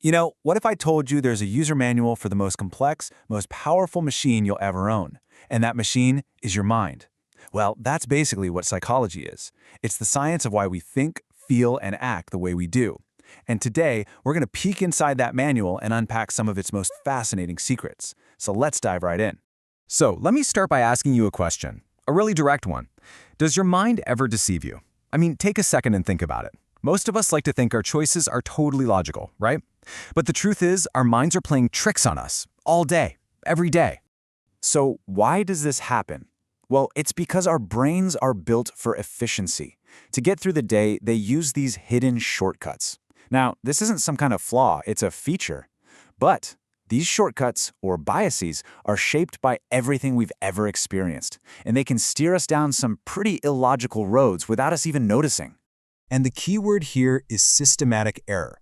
What if I told you there's a user manual for the most complex, most powerful machine you'll ever own? And that machine is your mind. Well, that's basically what psychology is. It's the science of why we think, feel, and act the way we do. And today, we're going to peek inside that manual and unpack some of its most fascinating secrets. So let's dive right in. So, let me start by asking you a question, a really direct one. Does your mind ever deceive you? I mean, take a second and think about it. Most of us like to think our choices are totally logical, right? But the truth is, our minds are playing tricks on us all day, every day. So why does this happen? Well, it's because our brains are built for efficiency. To get through the day, they use these hidden shortcuts. Now, this isn't some kind of flaw, it's a feature. But these shortcuts, or biases, are shaped by everything we've ever experienced, and they can steer us down some pretty illogical roads without us even noticing. And the key word here is systematic error.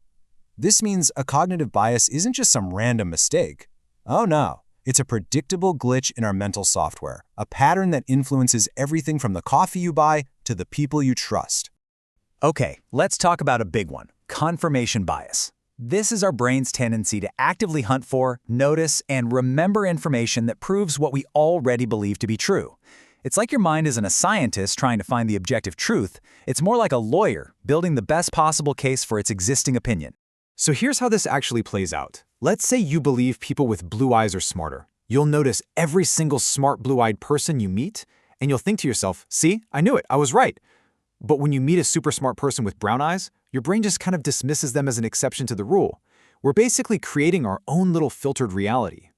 This means a cognitive bias isn't just some random mistake. Oh no, it's a predictable glitch in our mental software, a pattern that influences everything from the coffee you buy to the people you trust. Okay, let's talk about a big one, confirmation bias. This is our brain's tendency to actively hunt for, notice, and remember information that proves what we already believe to be true. It's like your mind isn't a scientist trying to find the objective truth. It's more like a lawyer building the best possible case for its existing opinion. So here's how this actually plays out. Let's say you believe people with blue eyes are smarter. You'll notice every single smart blue-eyed person you meet, and you'll think to yourself, see, I knew it, I was right. But when you meet a super smart person with brown eyes, your brain just kind of dismisses them as an exception to the rule. We're basically creating our own little filtered reality.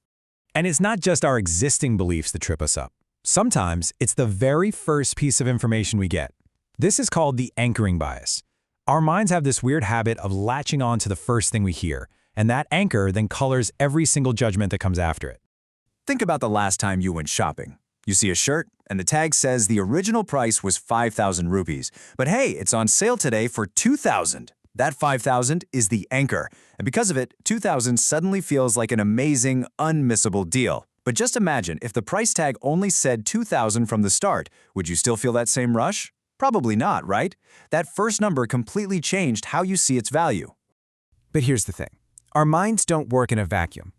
And it's not just our existing beliefs that trip us up. Sometimes it's the very first piece of information we get. This is called the anchoring bias. Our minds have this weird habit of latching on to the first thing we hear, and that anchor then colors every single judgment that comes after it. Think about the last time you went shopping. You see a shirt, and the tag says the original price was 5,000 rupees. But hey, it's on sale today for 2,000. That 5,000 is the anchor, and because of it, 2,000 suddenly feels like an amazing, unmissable deal. But just imagine if the price tag only said 2,000 from the start, would you still feel that same rush? Probably not, right? That first number completely changed how you see its value. But here's the thing. Our minds don't work in a vacuum.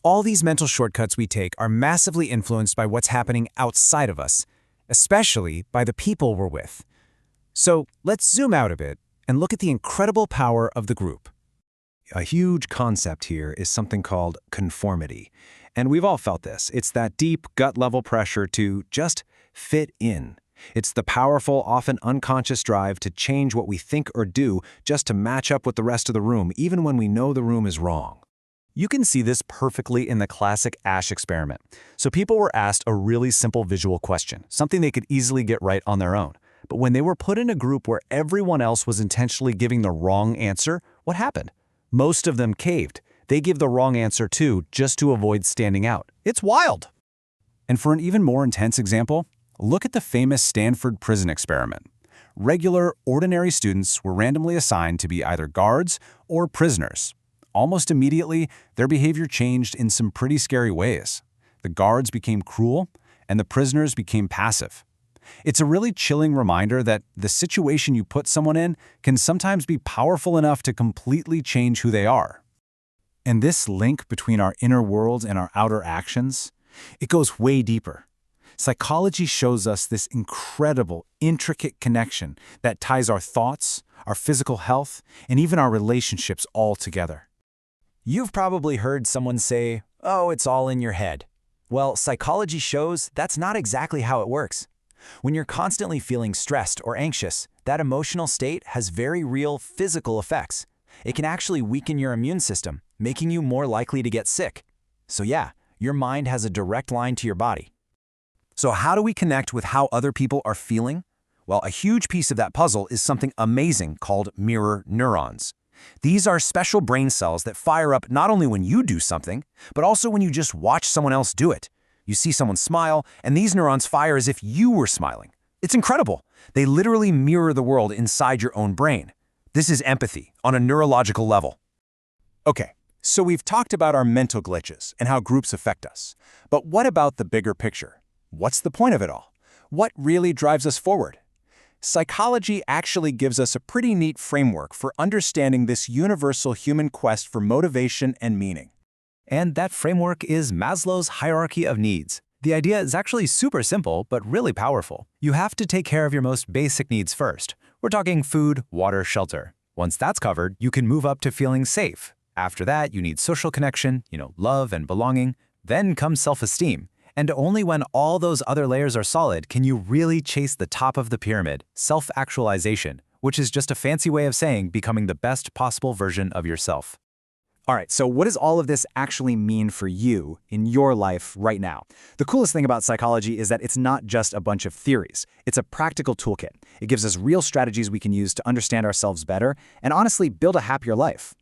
All these mental shortcuts we take are massively influenced by what's happening outside of us, especially by the people we're with. So let's zoom out a bit and look at the incredible power of the group. A huge concept here is something called conformity. And we've all felt this. It's that deep, gut-level pressure to just fit in. It's the powerful, often unconscious drive to change what we think or do just to match up with the rest of the room, even when we know the room is wrong. You can see this perfectly in the classic Ash experiment. So people were asked a really simple visual question, something they could easily get right on their own. But when they were put in a group where everyone else was intentionally giving the wrong answer, what happened? Most of them caved. They give the wrong answer too, just to avoid standing out. It's wild! And for an even more intense example, look at the famous Stanford prison experiment. Regular, ordinary students were randomly assigned to be either guards or prisoners. Almost immediately, their behavior changed in some pretty scary ways. The guards became cruel, and the prisoners became passive. It's a really chilling reminder that the situation you put someone in can sometimes be powerful enough to completely change who they are. And this link between our inner world and our outer actions, it goes way deeper. Psychology shows us this incredible, intricate connection that ties our thoughts, our physical health, and even our relationships all together. You've probably heard someone say, "Oh, it's all in your head." Well, psychology shows that's not exactly how it works. When you're constantly feeling stressed or anxious, that emotional state has very real physical effects. It can actually weaken your immune system, making you more likely to get sick. So yeah, your mind has a direct line to your body. So how do we connect with how other people are feeling? Well, a huge piece of that puzzle is something amazing called mirror neurons. These are special brain cells that fire up not only when you do something, but also when you just watch someone else do it. You see someone smile, and these neurons fire as if you were smiling. It's incredible. They literally mirror the world inside your own brain. This is empathy on a neurological level. Okay, so we've talked about our mental glitches and how groups affect us. But what about the bigger picture? What's the point of it all? What really drives us forward? Psychology actually gives us a pretty neat framework for understanding this universal human quest for motivation and meaning. And that framework is Maslow's hierarchy of needs. The idea is actually super simple, but really powerful. You have to take care of your most basic needs first. We're talking food, water, shelter. Once that's covered, you can move up to feeling safe. After that, you need social connection, love and belonging. Then comes self-esteem. And only when all those other layers are solid can you really chase the top of the pyramid, self-actualization, which is just a fancy way of saying becoming the best possible version of yourself. All right, so what does all of this actually mean for you in your life right now? The coolest thing about psychology is that it's not just a bunch of theories. It's a practical toolkit. It gives us real strategies we can use to understand ourselves better and honestly build a happier life.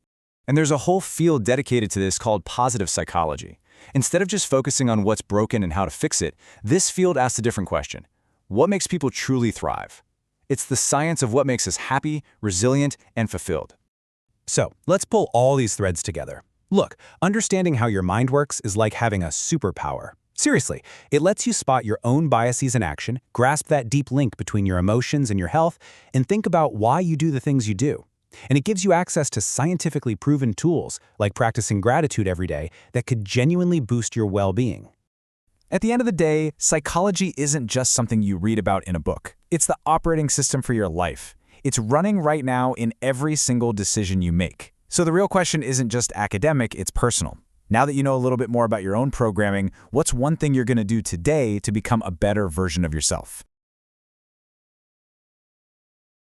And there's a whole field dedicated to this called positive psychology. Instead of just focusing on what's broken and how to fix it, this field asks a different question. What makes people truly thrive? It's the science of what makes us happy, resilient, and fulfilled. So, let's pull all these threads together. Look, understanding how your mind works is like having a superpower. Seriously, it lets you spot your own biases in action, grasp that deep link between your emotions and your health, and think about why you do the things you do. And it gives you access to scientifically proven tools, like practicing gratitude every day, that could genuinely boost your well-being. At the end of the day, psychology isn't just something you read about in a book. It's the operating system for your life. It's running right now in every single decision you make. So the real question isn't just academic, it's personal. Now that you know a little bit more about your own programming, what's one thing you're going to do today to become a better version of yourself?